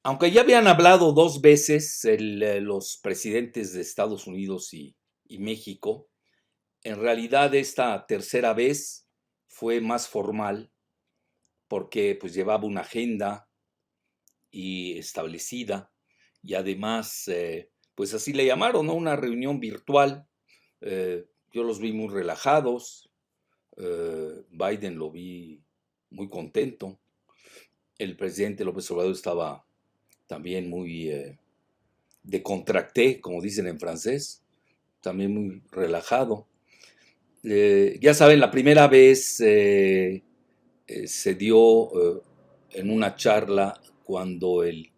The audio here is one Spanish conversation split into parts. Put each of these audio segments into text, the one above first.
Aunque ya habían hablado 2 veces los presidentes de Estados Unidos y México, en realidad esta tercera vez fue más formal porque, pues, llevaba una agenda y establecida y además, pues, así le llamaron, ¿no? Una reunión virtual. Yo los vi muy relajados, Biden lo vi muy contento, el presidente López Obrador estaba también muy, décontracté, como dicen en francés, también muy relajado. Ya saben, la primera vez se dio en una charla cuando el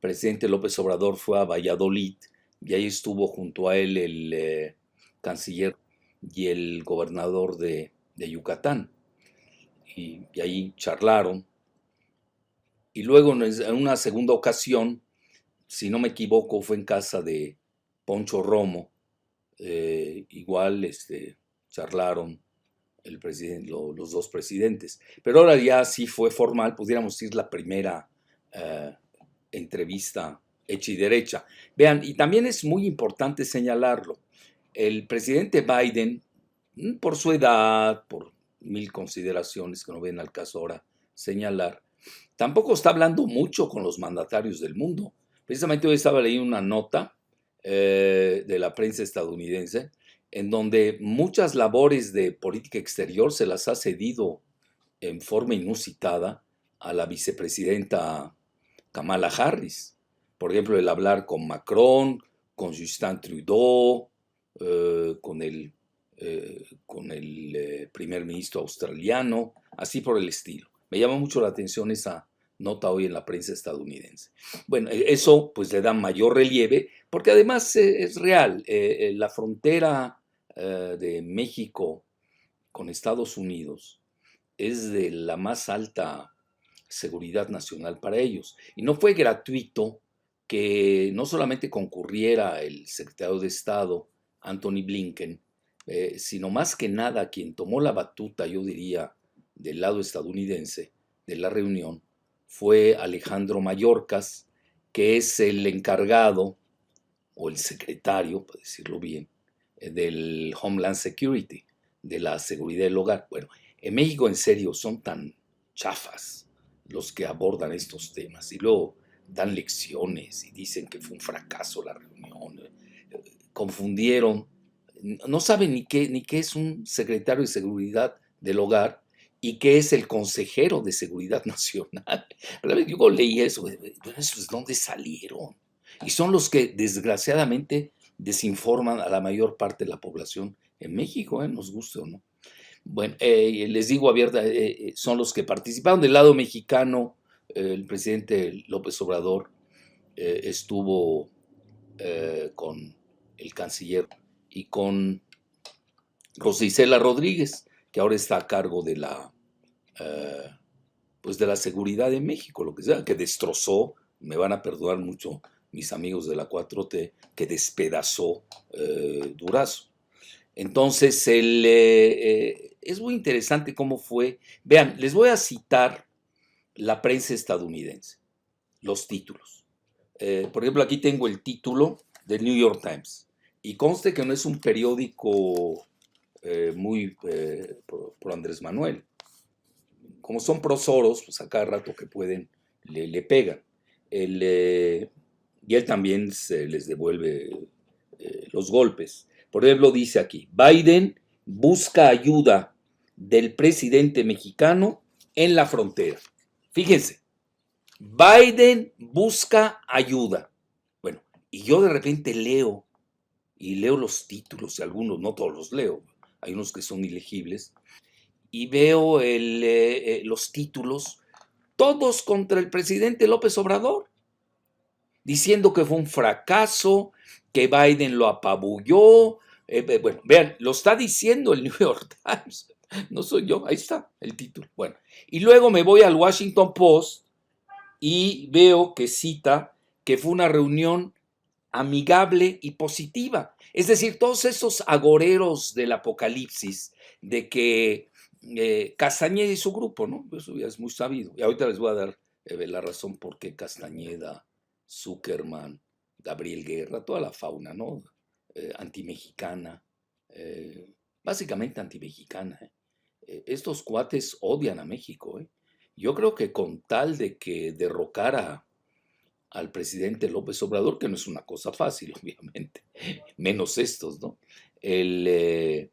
presidente López Obrador fue a Valladolid y ahí estuvo junto a él el canciller y el gobernador de Yucatán. Y ahí charlaron. Y luego en una segunda ocasión, si no me equivoco, fue en casa de Poncho Romo. Igual charlaron los dos presidentes. Pero ahora ya sí fue formal, pudiéramos decir la primera eh, entrevista hecha y derecha. Vean, y también es muy importante señalarlo. El presidente Biden, por su edad, por mil consideraciones que no ven al caso ahora señalar, tampoco está hablando mucho con los mandatarios del mundo. Precisamente hoy estaba leyendo una nota de la prensa estadounidense en donde muchas labores de política exterior se las ha cedido en forma inusitada a la vicepresidenta Kamala Harris. Por ejemplo, el hablar con Macron, con Justin Trudeau, con el primer ministro australiano, así por el estilo. Me llama mucho la atención esa nota hoy en la prensa estadounidense. Bueno, eso pues le da mayor relieve, porque además es real. La frontera de México con Estados Unidos es de la más alta seguridad nacional para ellos. Y no fue gratuito que no solamente concurriera el secretario de Estado, Anthony Blinken, sino más que nada quien tomó la batuta, yo diría, del lado estadounidense de la reunión, fue Alejandro Mayorkas, que es el encargado o el secretario, para decirlo bien, del Homeland Security, de la seguridad del hogar. Bueno, en México en serio son tan chafas los que abordan estos temas y luego dan lecciones y dicen que fue un fracaso la reunión. Confundieron, no saben ni qué es un secretario de seguridad del hogar y qué es el consejero de seguridad nacional. Yo leí eso, ¿esos de dónde salieron? Y son los que desgraciadamente desinforman a la mayor parte de la población en México, nos guste o no. Bueno, les digo abierta, son los que participaron. Del lado mexicano, el presidente López Obrador estuvo con el canciller y con Rosa Isela Rodríguez, que ahora está a cargo de eh, pues de la seguridad de México, lo que sea, que destrozó, me van a perdonar mucho mis amigos de la 4T, que despedazó Durazo. Entonces, es muy interesante cómo fue. Vean, les voy a citar la prensa estadounidense, los títulos. Por ejemplo, aquí tengo el título del New York Times. Y conste que no es un periódico muy por Andrés Manuel. Como son prosoros, pues a cada rato que pueden le pegan. Y él también se les devuelve los golpes. Por ejemplo, dice aquí, Biden busca ayuda del presidente mexicano en la frontera. Fíjense, Biden busca ayuda. Bueno, y yo de repente leo, y leo los títulos, y algunos, no todos los leo, hay unos que son ilegibles, y veo los títulos, todos contra el presidente López Obrador, diciendo que fue un fracaso, que Biden lo apabulló. Bueno, vean, lo está diciendo el New York Times, no soy yo, ahí está el título. Bueno, y luego me voy al Washington Post y veo que cita que fue una reunión amigable y positiva. Es decir, todos esos agoreros del apocalipsis de que Castañeda y su grupo, ¿no? Eso ya es muy sabido. Y ahorita les voy a dar la razón por qué Castañeda, Zuckerman, Gabriel Guerra, toda la fauna, ¿no? Antimexicana, eh, básicamente antimexicana. Estos cuates odian a México. Yo creo que con tal de que derrocara al presidente López Obrador, que no es una cosa fácil, obviamente, menos estos, ¿no? El,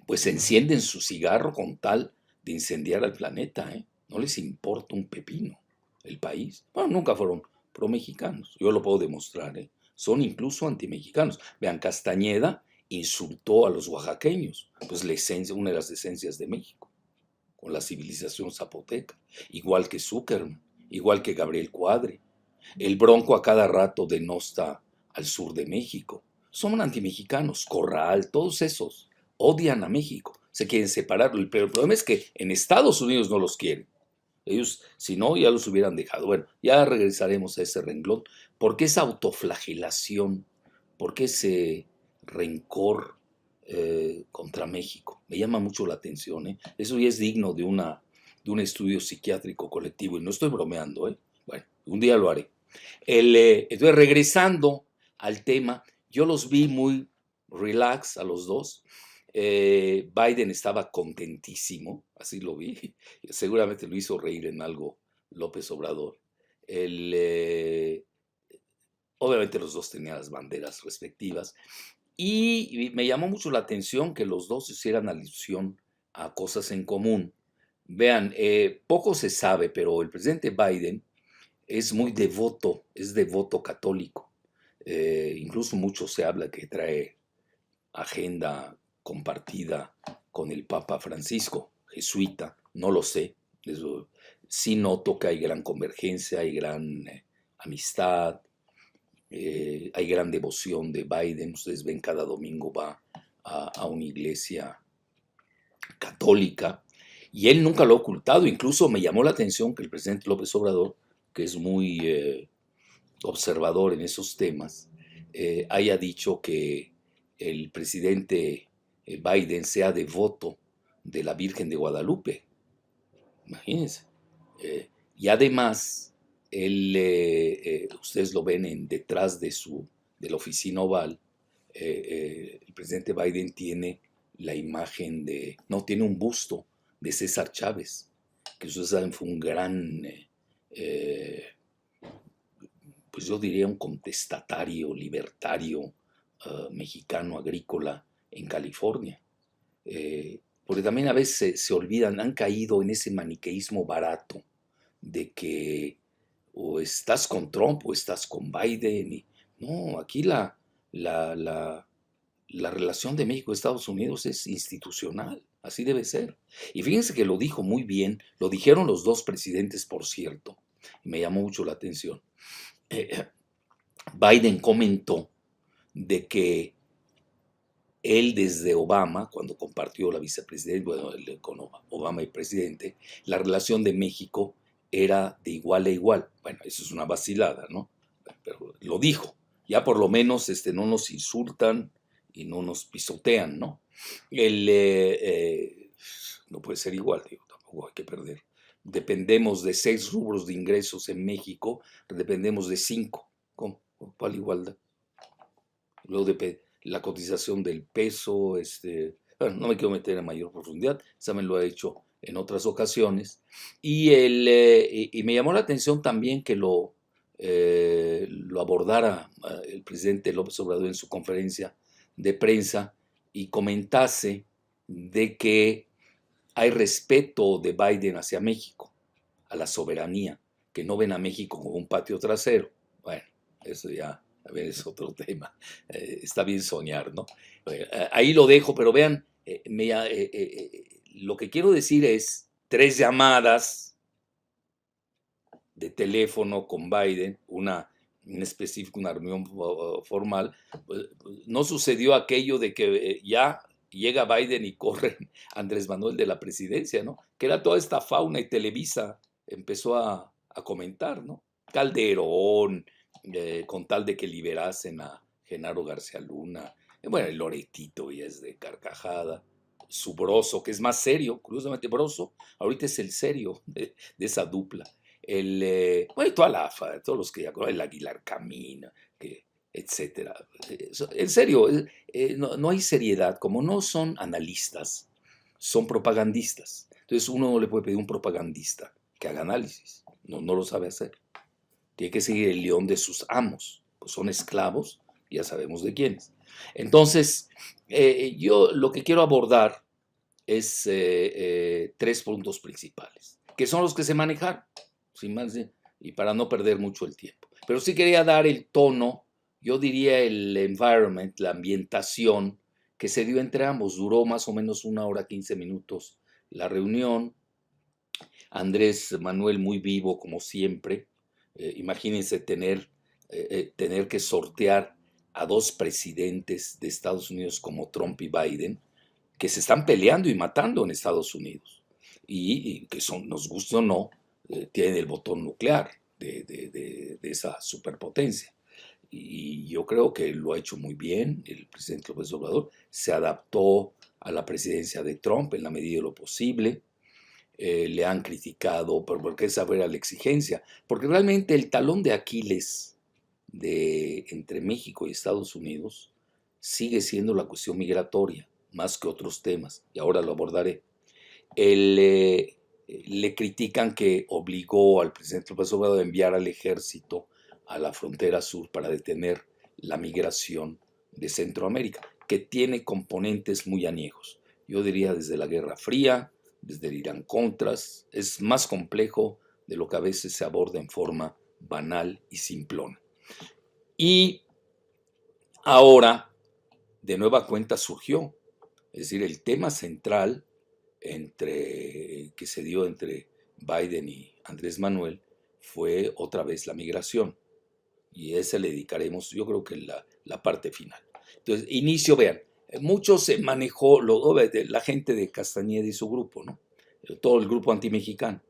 pues encienden su cigarro con tal de incendiar al planeta, ¿eh? No les importa un pepino el país. Bueno, nunca fueron pro-mexicanos, yo lo puedo demostrar, ¿eh? Son incluso antimexicanos. Vean, Castañeda insultó a los oaxaqueños, pues una de las esencias de México, con la civilización zapoteca, igual que Zuckerman, igual que Gabriel Cuadre. El Bronco a cada rato denosta al sur de México. Son antimexicanos, Corral, todos esos odian a México, se quieren separarlo, pero el problema es que en Estados Unidos no los quieren. Ellos, si no, ya los hubieran dejado. Bueno, ya regresaremos a ese renglón. ¿Por qué esa autoflagelación? ¿Por qué ese rencor contra México? Me llama mucho la atención, ¿eh? Eso ya es digno de un estudio psiquiátrico colectivo, y no estoy bromeando, ¿eh? Bueno, un día lo haré. Entonces, regresando al tema, yo los vi muy relax a los dos. Biden estaba contentísimo, así lo vi. Seguramente lo hizo reír en algo López Obrador. El, eh, Obviamente los dos tenían las banderas respectivas. Y me llamó mucho la atención que los dos hicieran alusión a cosas en común. Vean, poco se sabe, pero el presidente Biden es muy devoto, es devoto católico. Incluso mucho se habla que trae agenda compartida con el Papa Francisco, jesuita, no lo sé. Sí noto que hay gran convergencia, hay gran amistad, hay gran devoción de Biden. Ustedes ven, cada domingo va a una iglesia católica y él nunca lo ha ocultado. Incluso me llamó la atención que el presidente López Obrador, que es muy observador en esos temas, haya dicho que el presidente Biden sea devoto de la Virgen de Guadalupe. Imagínense. Y además, ustedes lo ven detrás de la oficina oval, el presidente Biden tiene la imagen no, tiene un busto de César Chávez, que ustedes saben fue un gran, pues yo diría un contestatario, libertario, mexicano, agrícola en California. Porque también a veces se olvidan, han caído en ese maniqueísmo barato de que o estás con Trump o estás con Biden. No, aquí la relación de México y Estados Unidos es institucional, así debe ser. Y fíjense que lo dijo muy bien, lo dijeron los dos presidentes, por cierto, y me llamó mucho la atención. Biden comentó de que él desde Obama, cuando compartió la vicepresidencia, bueno, con Obama y presidente, la relación de México era de igual a igual. Bueno, eso es una vacilada, ¿no? Pero lo dijo. Ya por lo menos no nos insultan y no nos pisotean, ¿no? No puede ser igual, digo, tampoco hay que perder. Dependemos de 6 rubros de ingresos en México, dependemos de 5. ¿Cómo? ¿Cuál igualdad? Luego la cotización del peso, bueno, no me quiero meter en mayor profundidad, Saben lo ha hecho en otras ocasiones, y me llamó la atención también que lo abordara el presidente López Obrador en su conferencia de prensa y comentase de que hay respeto de Biden hacia México, a la soberanía, que no ven a México como un patio trasero. Bueno, eso ya, a ver, es otro tema. Está bien soñar, ¿no? Ahí lo dejo, pero vean, lo que quiero decir es 3 llamadas de teléfono con Biden, una en específico, una reunión formal. Pues, no sucedió aquello de que ya llega Biden y corre Andrés Manuel de la presidencia, ¿no? Que era toda esta fauna, y Televisa empezó a comentar, ¿no? Calderón, con tal de que liberasen a Genaro García Luna. Bueno, el Loretito ya es de carcajada. Su Broso, que es más serio, curiosamente Broso, ahorita es el serio de esa dupla. Bueno, y toda la AFA, todos los que ya el Aguilar Camina, etcétera. En serio, no hay seriedad, como no son analistas, son propagandistas. Entonces uno no le puede pedir a un propagandista que haga análisis, no lo sabe hacer. Tiene que seguir el león de sus amos, pues son esclavos, ya sabemos de quiénes. Entonces, yo lo que quiero abordar es tres puntos principales, que son los que se manejaron, sin más, y para no perder mucho el tiempo. Pero sí quería dar el tono, yo diría el environment, la ambientación que se dio entre ambos. Duró más o menos 1 hora 15 minutos la reunión. Andrés Manuel muy vivo como siempre. Imagínense tener que sortear a dos presidentes de Estados Unidos como Trump y Biden, que se están peleando y matando en Estados Unidos, y que son, nos guste o no, tienen el botón nuclear de esa superpotencia. Y yo creo que lo ha hecho muy bien el presidente López Obrador, se adaptó a la presidencia de Trump en la medida de lo posible. Le han criticado, pero porque esa era la exigencia, porque realmente el talón de Aquiles entre México y Estados Unidos sigue siendo la cuestión migratoria, más que otros temas, y ahora lo abordaré. Le critican que obligó al presidente López Obrador a enviar al ejército a la frontera sur para detener la migración de Centroamérica, que tiene componentes muy añejos. Yo diría desde la Guerra Fría, desde el Irán-Contras, es más complejo de lo que a veces se aborda en forma banal y simplona. Y ahora, de nueva cuenta, surgió, es decir, el tema central que se dio entre Biden y Andrés Manuel fue otra vez la migración. Y a ese le dedicaremos, yo creo que la parte final. Entonces, inicio, vean, mucho se manejó la gente de Castañeda y su grupo, ¿no? Todo el grupo antimexicano,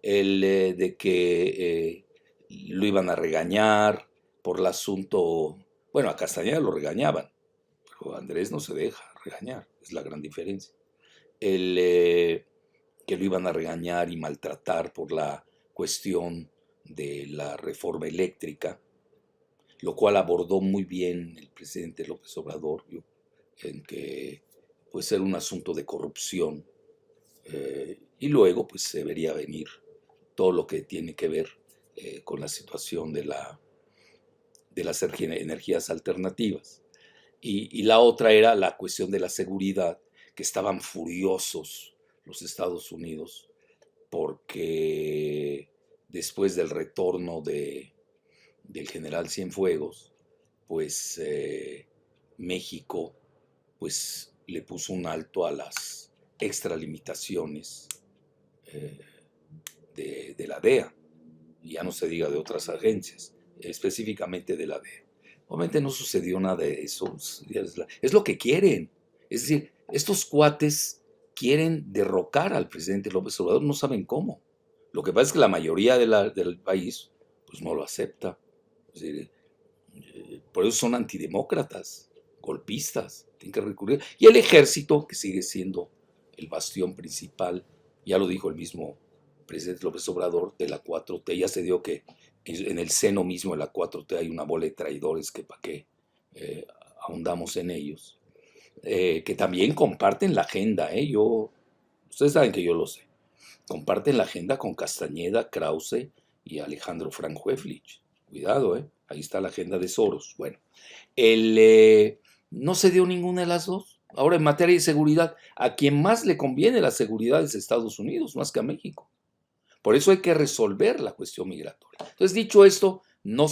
de que lo iban a regañar por el asunto. Bueno, a Castañeda lo regañaban, pero Andrés no se deja regañar, es la gran diferencia. Que lo iban a regañar y maltratar por la cuestión de la reforma eléctrica, lo cual abordó muy bien el presidente López Obrador, en que pues era un asunto de corrupción, y luego pues se vería venir todo lo que tiene que ver con la situación de las energías alternativas. Y la otra era la cuestión de la seguridad, que estaban furiosos los Estados Unidos porque después del retorno del general Cienfuegos, pues México pues le puso un alto a las extralimitaciones de la DEA, y ya no se diga de otras agencias, específicamente de la DEA. Obviamente no sucedió nada de eso, es lo que quieren. Es decir, estos cuates quieren derrocar al presidente López Obrador, no saben cómo. Lo que pasa es que la mayoría del país pues no lo acepta. Es decir, por eso son antidemócratas, golpistas, tienen que recurrir. Y el ejército, que sigue siendo el bastión principal, ya lo dijo el mismo presidente López Obrador, de la 4T, ya se dio que en el seno mismo de la 4T hay una bola de traidores que para qué ahondamos en ellos, que también comparten la agenda, ustedes saben que yo lo sé, comparten la agenda con Castañeda, Krause y Alejandro Frank-Hueflich. Cuidado, ahí está la agenda de Soros. Bueno, no se dio ninguna de las dos. Ahora, en materia de seguridad, a quien más le conviene la seguridad es Estados Unidos, más que a México. Por eso hay que resolver la cuestión migratoria. Entonces, dicho esto, no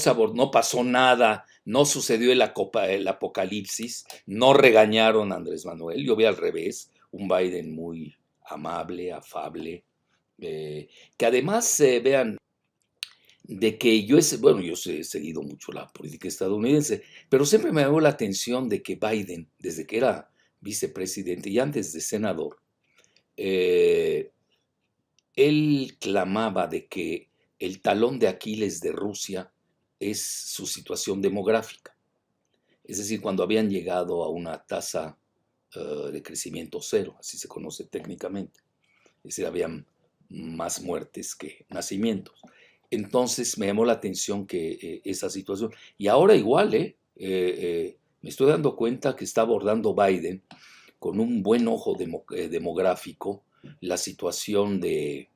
pasó nada, no sucedió el apocalipsis, no regañaron a Andrés Manuel. Yo vi al revés, un Biden muy amable, afable, que además, vean, de que yo he seguido mucho la política estadounidense, pero siempre me llamó la atención de que Biden, desde que era vicepresidente y antes de senador, él clamaba de que el talón de Aquiles de Rusia es su situación demográfica. Es decir, cuando habían llegado a una tasa de crecimiento cero, así se conoce técnicamente. Es decir, habían más muertes que nacimientos. Entonces me llamó la atención que esa situación. Y ahora igual, me estoy dando cuenta que está abordando Biden con un buen ojo demográfico la situación de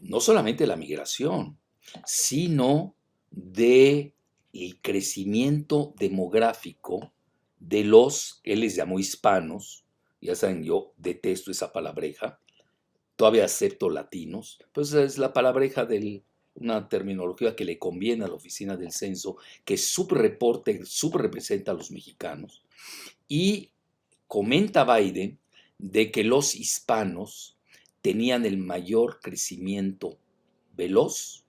no solamente la migración, sino de el crecimiento demográfico de los, él les llamó hispanos, ya saben, yo detesto esa palabreja, todavía acepto latinos, pues es la palabreja de una terminología que le conviene a la oficina del censo, que subrepresenta a los mexicanos, y comenta Biden de que los hispanos tenían el mayor crecimiento veloz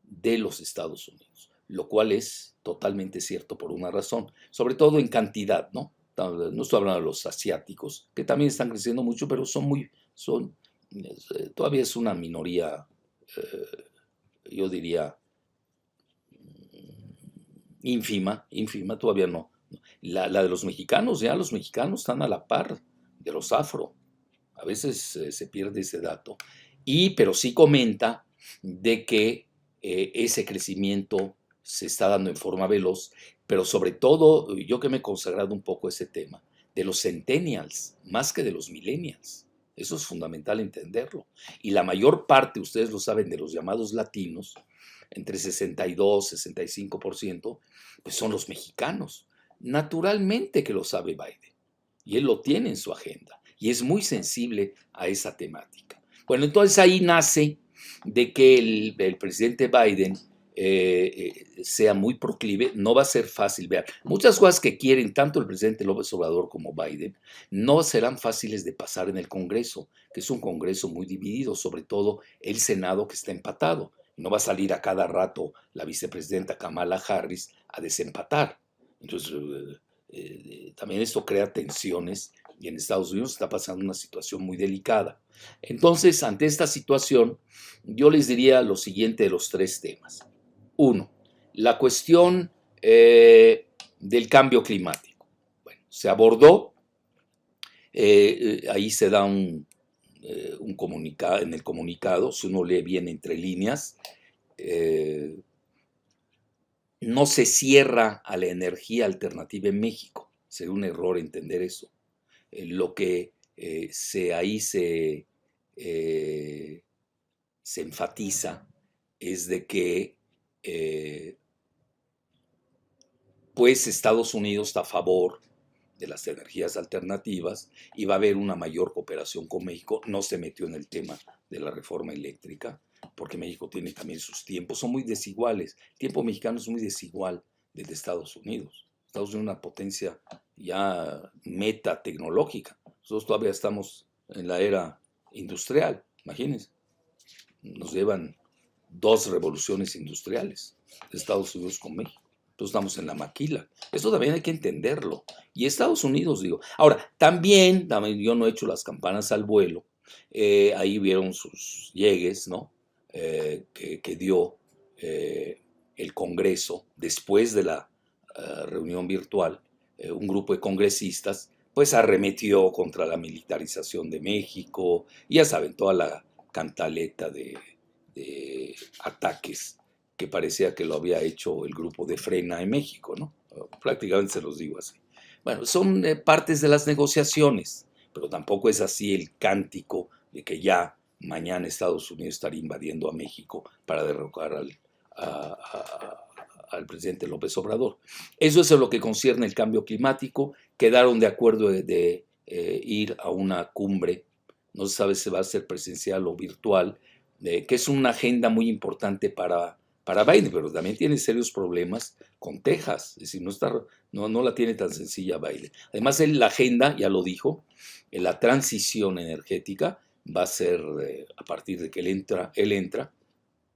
de los Estados Unidos, lo cual es totalmente cierto por una razón, sobre todo en cantidad, ¿no? No estoy hablando de los asiáticos, que también están creciendo mucho, pero todavía es una minoría, yo diría, ínfima, todavía no. La de los mexicanos, ya los mexicanos están a la par de los afro. A veces se pierde ese dato. Pero sí comenta de que ese crecimiento se está dando en forma veloz, pero sobre todo, yo que me he consagrado un poco a ese tema, de los centennials, más que de los millennials. Eso es fundamental entenderlo. Y la mayor parte, ustedes lo saben, de los llamados latinos, entre 62 y 65%, pues son los mexicanos. Naturalmente que lo sabe Biden. Y él lo tiene en su agenda. Y es muy sensible a esa temática. Bueno, entonces ahí nace de que el presidente Biden sea muy proclive. No va a ser fácil. Vean, muchas cosas que quieren tanto el presidente López Obrador como Biden no serán fáciles de pasar en el Congreso, que es un Congreso muy dividido, sobre todo el Senado que está empatado. No va a salir a cada rato la vicepresidenta Kamala Harris a desempatar. Entonces, también esto crea tensiones y en Estados Unidos está pasando una situación muy delicada. Entonces, ante esta situación, yo les diría lo siguiente de los tres temas. Uno, la cuestión del cambio climático. Bueno, se abordó, ahí se da un comunicado, en el comunicado, si uno lee bien entre líneas, no se cierra a la energía alternativa en México. Sería un error entender eso. Lo que ahí se enfatiza es de que pues Estados Unidos está a favor de las energías alternativas y va a haber una mayor cooperación con México. No se metió en el tema de la reforma eléctrica, porque México tiene también sus tiempos, son muy desiguales. El tiempo mexicano es muy desigual del de Estados Unidos. Estados Unidos es una potencia ya meta tecnológica. Nosotros todavía estamos en la era industrial, imagínense. Nos llevan 2 revoluciones industriales de Estados Unidos con México. Entonces estamos en la maquila. Esto también hay que entenderlo. Y Estados Unidos, digo. Ahora, también yo no he hecho las campanas al vuelo. Ahí vieron sus llegues, ¿no? Que dio el Congreso después de la reunión virtual. Un grupo de congresistas, pues arremetió contra la militarización de México. Ya saben, toda la cantaleta de ataques que parecía que lo había hecho el grupo de Frena en México, ¿no? Prácticamente se los digo así. Bueno, son partes de las negociaciones, pero tampoco es así el cántico de que ya mañana Estados Unidos estaría invadiendo a México para derrocar al presidente López Obrador. Eso es en lo que concierne el cambio climático. Quedaron de acuerdo de ir a una cumbre, no se sabe si va a ser presencial o virtual, que es una agenda muy importante para Biden, pero también tiene serios problemas con Texas, es decir, no la tiene tan sencilla Biden. Además, la agenda, ya lo dijo, la transición energética va a ser a partir de que él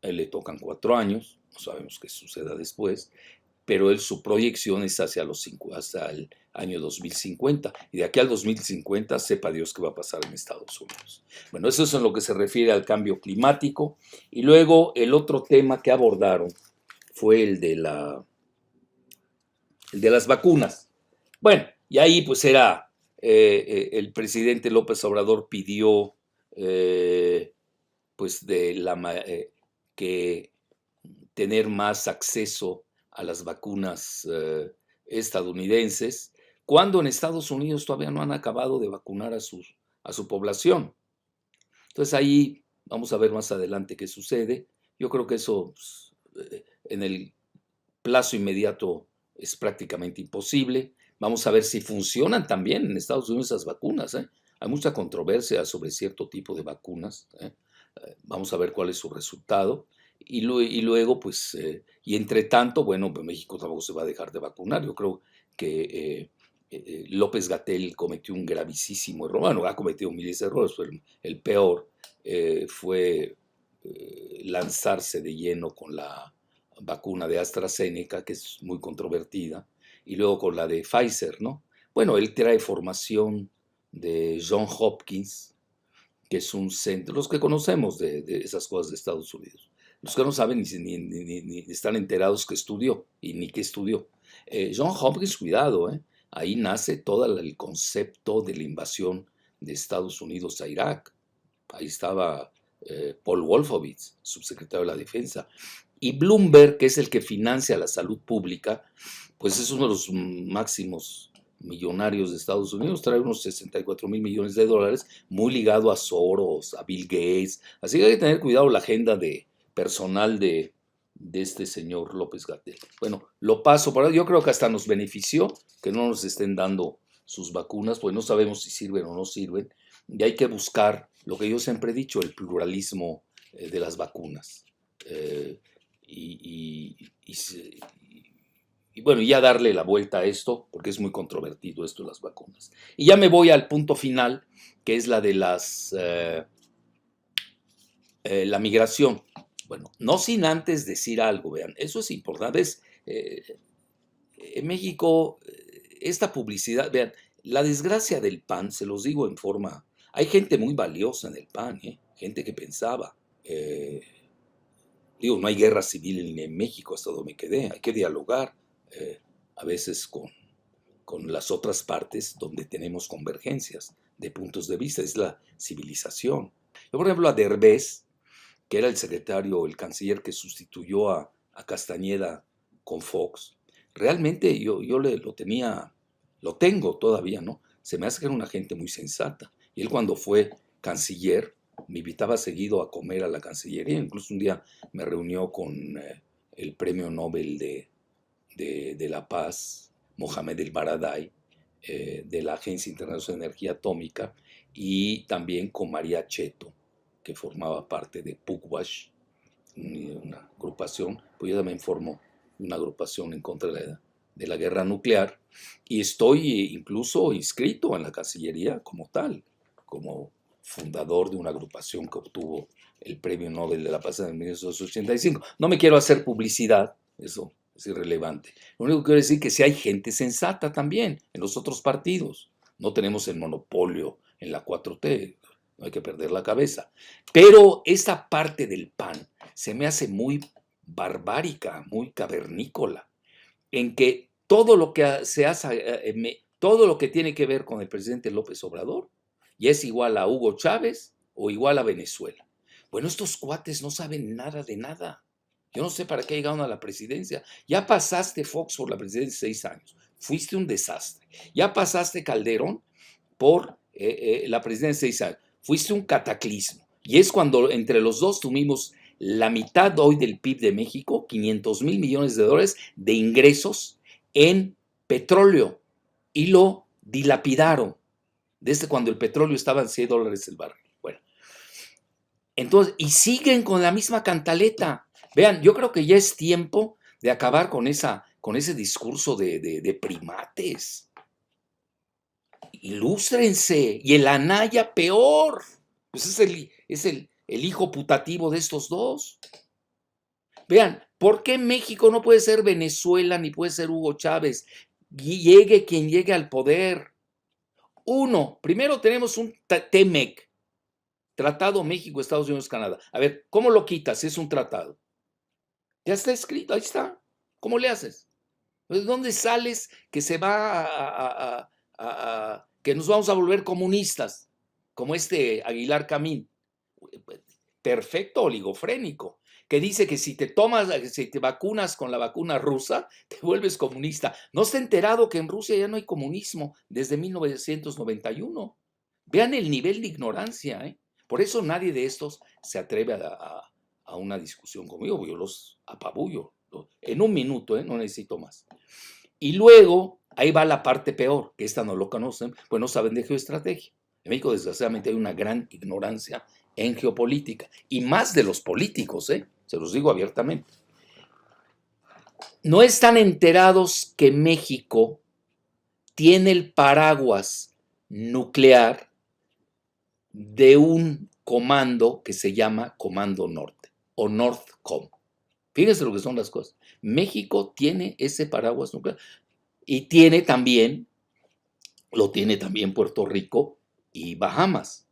le tocan 4 años, no sabemos qué suceda después, pero su proyección es hasta el año 2050. Y de aquí al 2050, sepa Dios qué va a pasar en Estados Unidos. Bueno, eso es en lo que se refiere al cambio climático. Y luego el otro tema que abordaron fue el de las vacunas. Bueno, y ahí pues era, el presidente López Obrador pidió pues que tener más acceso a las vacunas estadounidenses, cuando en Estados Unidos todavía no han acabado de vacunar a su población. Entonces ahí vamos a ver más adelante qué sucede. Yo creo que eso pues, en el plazo inmediato es prácticamente imposible. Vamos a ver si funcionan también en Estados Unidos esas vacunas. Hay mucha controversia sobre cierto tipo de vacunas. Vamos a ver cuál es su resultado. Y luego, pues, y entre tanto, bueno, pues México tampoco se va a dejar de vacunar. Yo creo que López-Gatell cometió un gravísimo error. Bueno, ha cometido miles de errores, pero el peor fue lanzarse de lleno con la vacuna de AstraZeneca, que es muy controvertida, y luego con la de Pfizer, ¿no? Bueno, él trae formación de John Hopkins, que es un centro, los que conocemos de esas cosas de Estados Unidos. Los que no saben ni están enterados que estudió y ni qué estudió. John Hopkins, cuidado, ahí nace todo el concepto de la invasión de Estados Unidos a Irak. Ahí estaba Paul Wolfowitz, subsecretario de la Defensa. Y Bloomberg, que es el que financia la salud pública, pues es uno de los máximos millonarios de Estados Unidos, trae unos 64,000 millones de dólares, muy ligado a Soros, a Bill Gates. Así que hay que tener cuidado la agenda de personal de este señor López-Gatell. Bueno, lo paso para yo creo que hasta nos benefició que no nos estén dando sus vacunas, pues no sabemos si sirven o no sirven, y hay que buscar lo que yo siempre he dicho, el pluralismo de las vacunas. Y bueno, ya darle la vuelta a esto, porque es muy controvertido esto de las vacunas. Y ya me voy al punto final, que es la de la migración. Bueno, no sin antes decir algo, vean, eso es importante. En México, esta publicidad, vean, la desgracia del PAN, se los digo en forma, hay gente muy valiosa en el PAN, gente que pensaba, digo, no hay guerra civil en México hasta donde me quedé, hay que dialogar a veces con las otras partes donde tenemos convergencias de puntos de vista, es la civilización. Yo, por ejemplo, a Derbez, que era el secretario, el canciller que sustituyó a Castañeda con Fox, realmente yo lo tengo todavía, ¿no? Se me hace que era una gente muy sensata. Y él cuando fue canciller, me invitaba seguido a comer a la Cancillería, incluso un día me reunió con el premio Nobel de la Paz, Mohamed El Baradei, de la Agencia Internacional de Energía Atómica, y también con María Cheto, que formaba parte de Pugwash, una agrupación, pues yo también formo una agrupación en contra de la guerra nuclear, y estoy incluso inscrito en la Cancillería como tal, como fundador de una agrupación que obtuvo el Premio Nobel de la Paz en 1985. No me quiero hacer publicidad, eso es irrelevante. Lo único que quiero decir es que si hay gente sensata también en los otros partidos. No tenemos el monopolio en la 4T, no hay que perder la cabeza. Pero esa parte del PAN se me hace muy barbárica, muy cavernícola, en que todo lo que se hace, todo lo que tiene que ver con el presidente López Obrador, y es igual a Hugo Chávez o igual a Venezuela. Bueno, estos cuates no saben nada de nada. Yo no sé para qué llegaron a la presidencia. Ya pasaste Fox por la presidencia 6 años. Fuiste un desastre. Ya pasaste Calderón por la presidencia 6 años. Fuiste un cataclismo. Y es cuando entre los dos tuvimos la mitad hoy del PIB de México, 500,000 millones de dólares de ingresos en petróleo. Y lo dilapidaron desde cuando el petróleo estaba en $100 el barril. Bueno, entonces, y siguen con la misma cantaleta. Vean, yo creo que ya es tiempo de acabar con ese discurso de primates. Ilústrense. Y el Anaya peor. Pues es el hijo putativo de estos dos. Vean, ¿por qué México no puede ser Venezuela ni puede ser Hugo Chávez? Llegue quien llegue al poder. Uno, primero tenemos un TEMEC, Tratado México, Estados Unidos, Canadá. A ver, ¿cómo lo quitas? Es un tratado. Ya está escrito, ahí está. ¿Cómo le haces? ¿De dónde sales que se va que nos vamos a volver comunistas? Como este Aguilar Camín. Perfecto oligofrénico. que dice que si si te vacunas con la vacuna rusa, te vuelves comunista. ¿No está enterado que en Rusia ya no hay comunismo desde 1991? Vean el nivel de ignorancia, ¿eh? Por eso nadie de estos se atreve a una discusión conmigo, yo los apabullo. En un minuto, ¿eh? No necesito más. Y luego, ahí va la parte peor, que esta no lo conocen, pues no saben de geoestrategia. En México, desgraciadamente, hay una gran ignorancia en geopolítica, y más de los políticos, ¿eh? Se los digo abiertamente. No están enterados que México tiene el paraguas nuclear de un comando que se llama Comando Norte o Northcom. Fíjense lo que son las cosas. México tiene ese paraguas nuclear y lo tiene también Puerto Rico y Bahamas.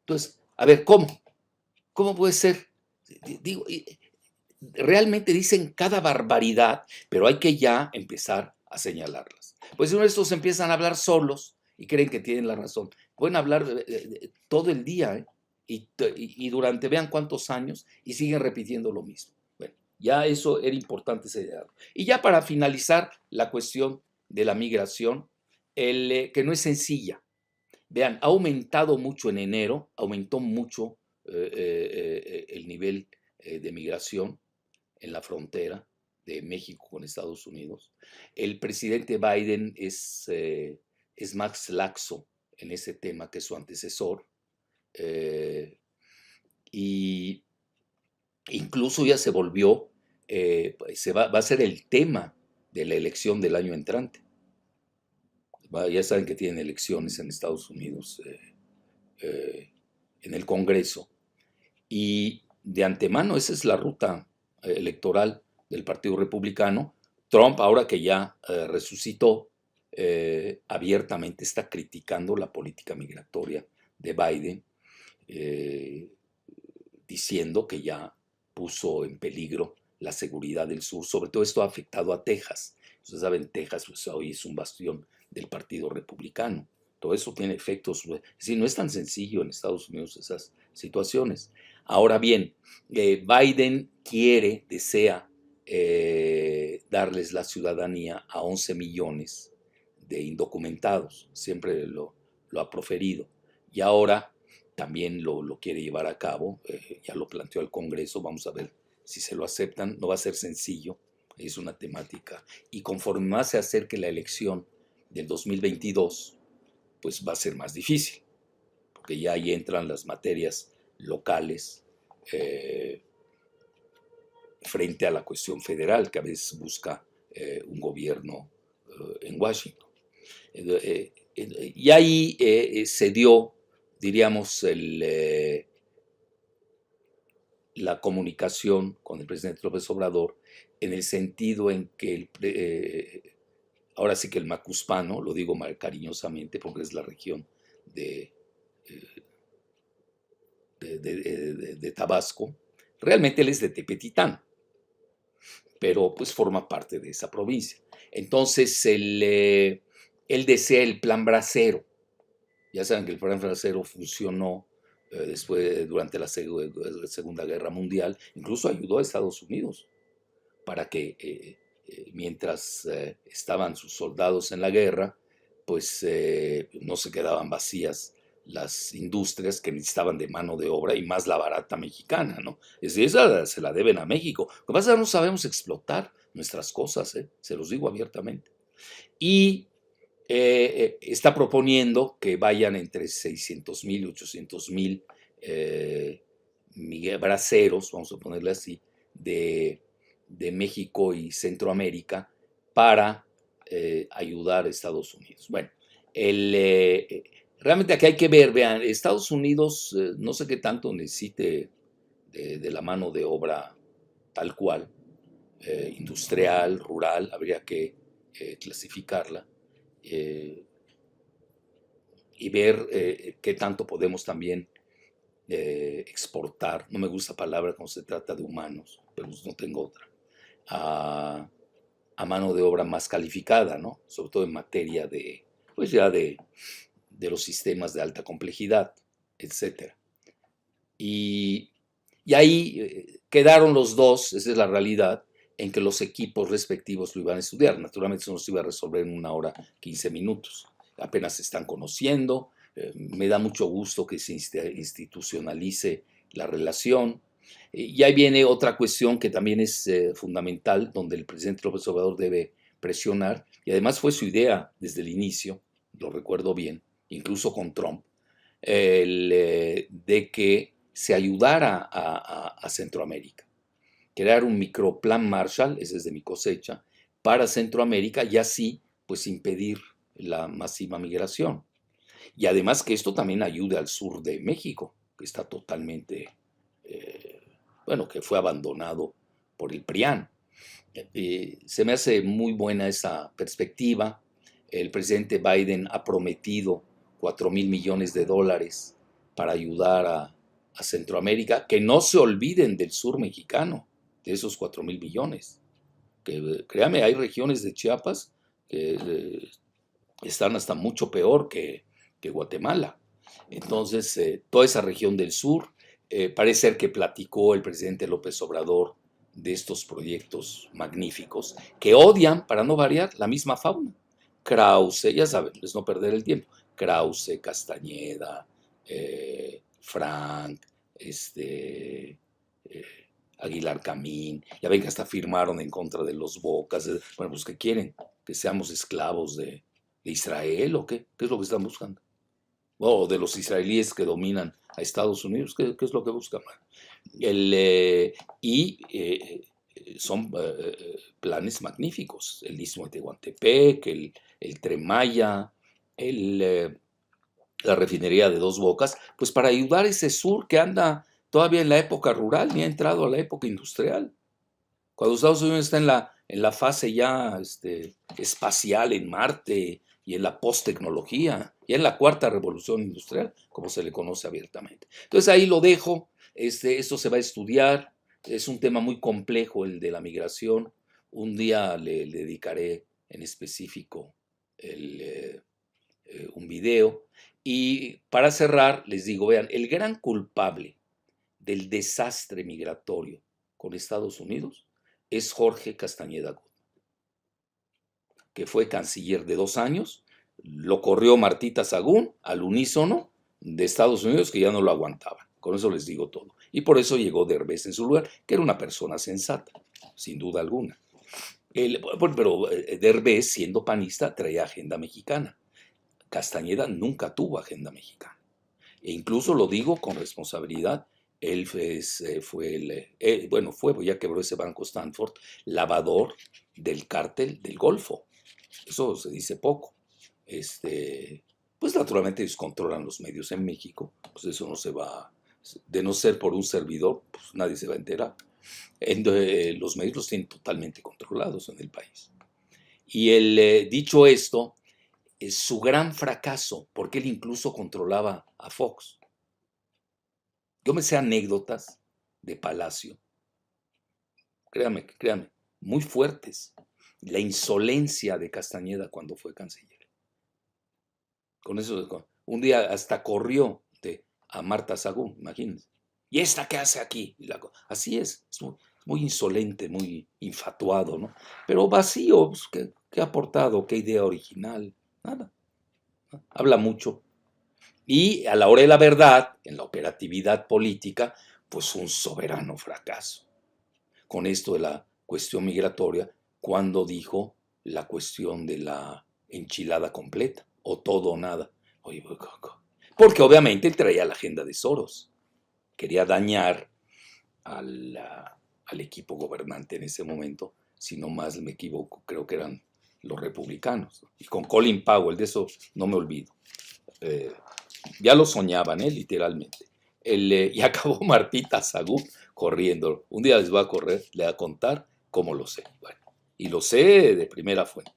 Entonces, a ver, ¿cómo? ¿Cómo puede ser? Digo, realmente dicen cada barbaridad, pero hay que ya empezar a señalarlas. Pues uno de estos empiezan a hablar solos y creen que tienen la razón. Pueden hablar todo el día, ¿eh? Y durante vean cuántos años y siguen repitiendo lo mismo. Bueno, ya eso era importante señalarlo. Y ya para finalizar la cuestión de la migración, que no es sencilla. Vean, ha aumentado mucho en enero, aumentó mucho el nivel de migración en la frontera de México con Estados Unidos. El presidente Biden es más laxo en ese tema que su antecesor. Y incluso ya se volvió, va a ser el tema de la elección del año entrante. Ya saben que tienen elecciones en Estados Unidos en el Congreso. Y de antemano esa es la ruta electoral del Partido Republicano. Trump, ahora que ya resucitó, abiertamente está criticando la política migratoria de Biden, diciendo que ya puso en peligro la seguridad del sur. Sobre todo esto ha afectado a Texas. Ustedes saben, Texas pues, hoy es un bastión del Partido Republicano. Todo eso tiene efectos. Es decir, no es tan sencillo en Estados Unidos esas situaciones. Ahora bien, Biden desea darles la ciudadanía a 11 millones de indocumentados. Siempre lo ha proferido. Y ahora también lo quiere llevar a cabo. Ya lo planteó el Congreso. Vamos a ver si se lo aceptan. No va a ser sencillo. Es una temática. Y conforme más se acerque la elección del 2022, pues va a ser más difícil, porque ya ahí entran las materias locales frente a la cuestión federal que a veces busca un gobierno en Washington. Y ahí se dio, diríamos, la comunicación con el presidente López Obrador en el sentido en que ahora sí que el macuspano, lo digo mal cariñosamente porque es la región de, de Tabasco, realmente él es de Tepetitán, pero pues forma parte de esa provincia. Entonces él desea el plan bracero. Ya saben que el plan bracero funcionó después, durante la Segunda Guerra Mundial, incluso ayudó a Estados Unidos para que mientras estaban sus soldados en la guerra, pues no se quedaban vacías las industrias que necesitaban de mano de obra y más la barata mexicana, ¿no? Es decir, esa se la deben a México. Lo que pasa es que no sabemos explotar nuestras cosas, se los digo abiertamente. Y está proponiendo que vayan entre 600,000 y 800,000 braceros, vamos a ponerle así, de México y Centroamérica para ayudar a Estados Unidos. Bueno, realmente aquí hay que ver, vean, Estados Unidos no sé qué tanto necesite de la mano de obra tal cual, industrial, rural, habría que clasificarla y ver qué tanto podemos también exportar. No me gusta la palabra cuando se trata de humanos, pero no tengo otra. A mano de obra más calificada, ¿no? Sobre todo en materia de, pues ya de los sistemas de alta complejidad, etcétera. Y Y ahí quedaron los dos, esa es la realidad, en que los equipos respectivos lo iban a estudiar. Naturalmente eso no se iba a resolver en 1 hora, 15 minutos. Apenas se están conociendo. Me da mucho gusto que se institucionalice la relación. Y ahí viene otra cuestión que también es fundamental, donde el presidente López Obrador debe presionar, y además fue su idea desde el inicio, lo recuerdo bien, incluso con Trump, de que se ayudara a Centroamérica. Crear un microplan Marshall, ese es de mi cosecha, para Centroamérica y así pues impedir la masiva migración. Y además que esto también ayude al sur de México, que está totalmente, que fue abandonado por el PRIAN. Se me hace muy buena esa perspectiva. El presidente Biden ha prometido 4,000 millones de dólares para ayudar a Centroamérica. Que no se olviden del sur mexicano, de esos 4,000 millones. Que créame, hay regiones de Chiapas que están hasta mucho peor que Guatemala. Entonces, toda esa región del sur, parece ser que platicó el presidente López Obrador de estos proyectos magníficos que odian, para no variar, la misma fauna. Krause, ya saben, es no perder el tiempo. Krause, Castañeda, Frank, Aguilar Camín, ya ven que hasta firmaron en contra de los Bocas. Bueno, pues ¿qué quieren? ¿Que seamos esclavos de Israel o qué? ¿Qué es lo que están buscando? O de los israelíes que dominan a Estados Unidos, ¿qué es lo que buscan? Son planes magníficos, el Istmo de Tehuantepec, el Tren Maya, la refinería de Dos Bocas, pues para ayudar a ese sur que anda todavía en la época rural, ni ha entrado a la época industrial. Cuando Estados Unidos está en la fase ya espacial en Marte y en la post-tecnología, y en la cuarta revolución industrial, como se le conoce abiertamente. Entonces ahí lo dejo, esto se va a estudiar, es un tema muy complejo el de la migración. Un día le dedicaré en específico un video. Y para cerrar, les digo, vean, el gran culpable del desastre migratorio con Estados Unidos es Jorge Castañeda Goodman, que fue canciller de 2 años, lo corrió Martita Sagún al unísono de Estados Unidos, que ya no lo aguantaban. Con eso les digo todo. Y por eso llegó Derbez en su lugar, que era una persona sensata, sin duda alguna. Pero Derbez, siendo panista, traía agenda mexicana. Castañeda nunca tuvo agenda mexicana. E incluso lo digo con responsabilidad, él fue, pues ya quebró ese banco Stanford, lavador del cártel del Golfo. Eso se dice poco. Pues naturalmente ellos controlan los medios en México, pues eso no se va, de no ser por un servidor, pues nadie se va a enterar. Los medios los tienen totalmente controlados en el país. Y dicho esto, su gran fracaso, porque él incluso controlaba a Fox. Yo me sé anécdotas de Palacio, créame, muy fuertes. La insolencia de Castañeda cuando fue canciller. Con eso, un día hasta corrió a Marta Sagún, imagínense. ¿Y esta qué hace aquí? Así es muy insolente, muy infatuado, ¿no? Pero vacío, pues, ¿qué ha aportado? ¿Qué idea original? Nada. Habla mucho. Y a la hora de la verdad, en la operatividad política, pues un soberano fracaso. Con esto de la cuestión migratoria, cuando dijo la cuestión de la enchilada completa, o todo o nada. Oye, porque obviamente él traía la agenda de Soros. Quería dañar al equipo gobernante en ese momento, si no más me equivoco, creo que eran los republicanos. Y con Colin Powell, de eso no me olvido. Ya lo soñaban, literalmente. Y acabó Martita Sagún corriendo. Un día les voy a contar cómo lo sé. Bueno, y lo sé de primera fuente.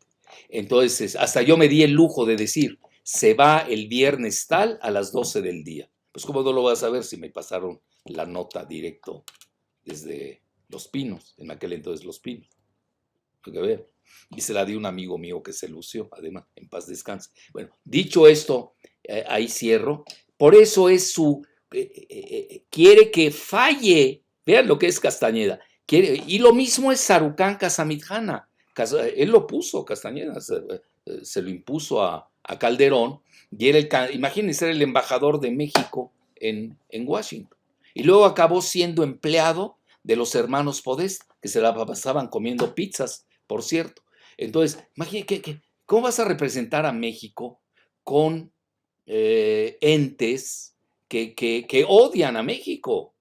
Entonces, hasta yo me di el lujo de decir, se va el viernes tal a las 12 del día. Pues cómo no lo vas a ver si me pasaron la nota directo desde Los Pinos, en aquel entonces Los Pinos. Porque ver. Y se la di a un amigo mío que se lució, además, en paz descanse. Bueno, dicho esto, ahí cierro. Por eso es quiere que falle Vean lo que es Castañeda. Y lo mismo es Sarucán Casamitjana. Él lo puso, Castañeda, se lo impuso a Calderón, y era imagínense, era el embajador de México en Washington. Y luego acabó siendo empleado de los hermanos Podesta, que se la pasaban comiendo pizzas, por cierto. Entonces, imagínense, ¿cómo vas a representar a México con entes que odian a México?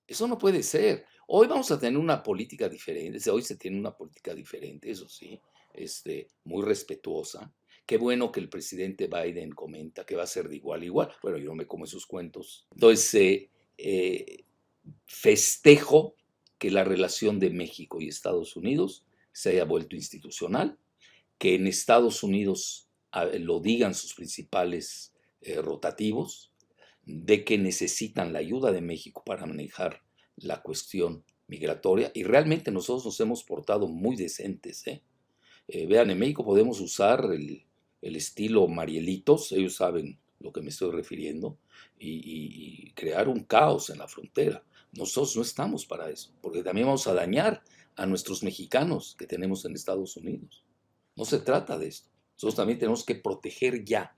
Eso no puede ser. Hoy vamos a tener una política diferente, hoy se tiene una política diferente, eso sí, muy respetuosa. Qué bueno que el presidente Biden comenta que va a ser de igual a igual. Bueno, yo no me como esos cuentos. Entonces, festejo que la relación de México y Estados Unidos se haya vuelto institucional, que en Estados Unidos lo digan sus principales rotativos, de que necesitan la ayuda de México para manejar la cuestión migratoria, y realmente nosotros nos hemos portado muy decentes. Vean, en México podemos usar el estilo Marielitos, ellos saben lo que me estoy refiriendo, y crear un caos en la frontera. Nosotros no estamos para eso, porque también vamos a dañar a nuestros mexicanos que tenemos en Estados Unidos. No se trata de esto. Nosotros también tenemos que proteger ya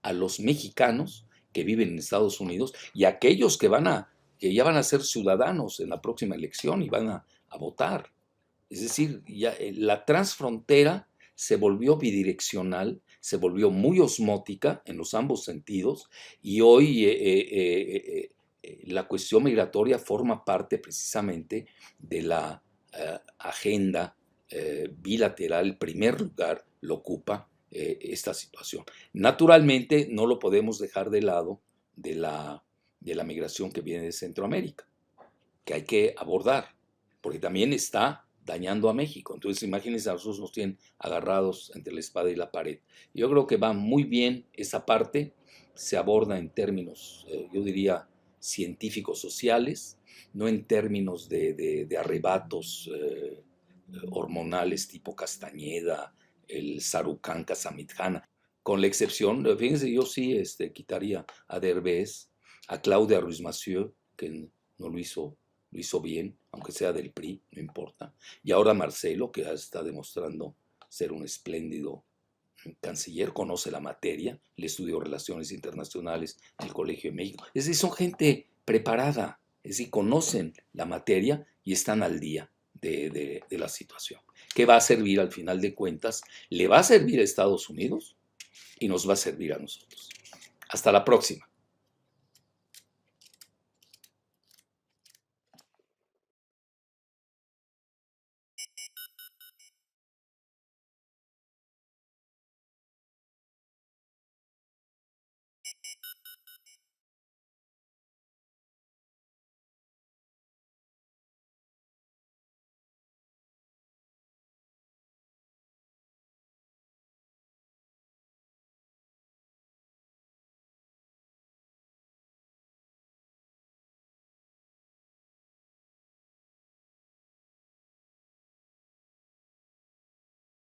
a los mexicanos que viven en Estados Unidos y a aquellos que ya van a ser ciudadanos en la próxima elección y van a votar. Es decir, ya la transfrontera se volvió bidireccional, se volvió muy osmótica en los ambos sentidos, y hoy la cuestión migratoria forma parte precisamente de la agenda bilateral. El primer lugar lo ocupa esta situación. Naturalmente no lo podemos dejar de lado de la migración que viene de Centroamérica, que hay que abordar, porque también está dañando a México. Entonces, imagínense, a nosotros nos tienen agarrados entre la espada y la pared. Yo creo que va muy bien esa parte, se aborda en términos, yo diría, científicos sociales, no en términos de arrebatos hormonales tipo Castañeda, el Sarucán Casamitjana, con la excepción, fíjense, yo sí quitaría a Derbez, a Claudia Ruiz Massieu, que no lo hizo bien, aunque sea del PRI, no importa. Y ahora Marcelo, que ya está demostrando ser un espléndido canciller, conoce la materia, le estudió Relaciones Internacionales en el Colegio de México. Es decir, son gente preparada, es decir, conocen la materia y están al día de la situación. ¿Qué va a servir al final de cuentas? Le va a servir a Estados Unidos y nos va a servir a nosotros. Hasta la próxima.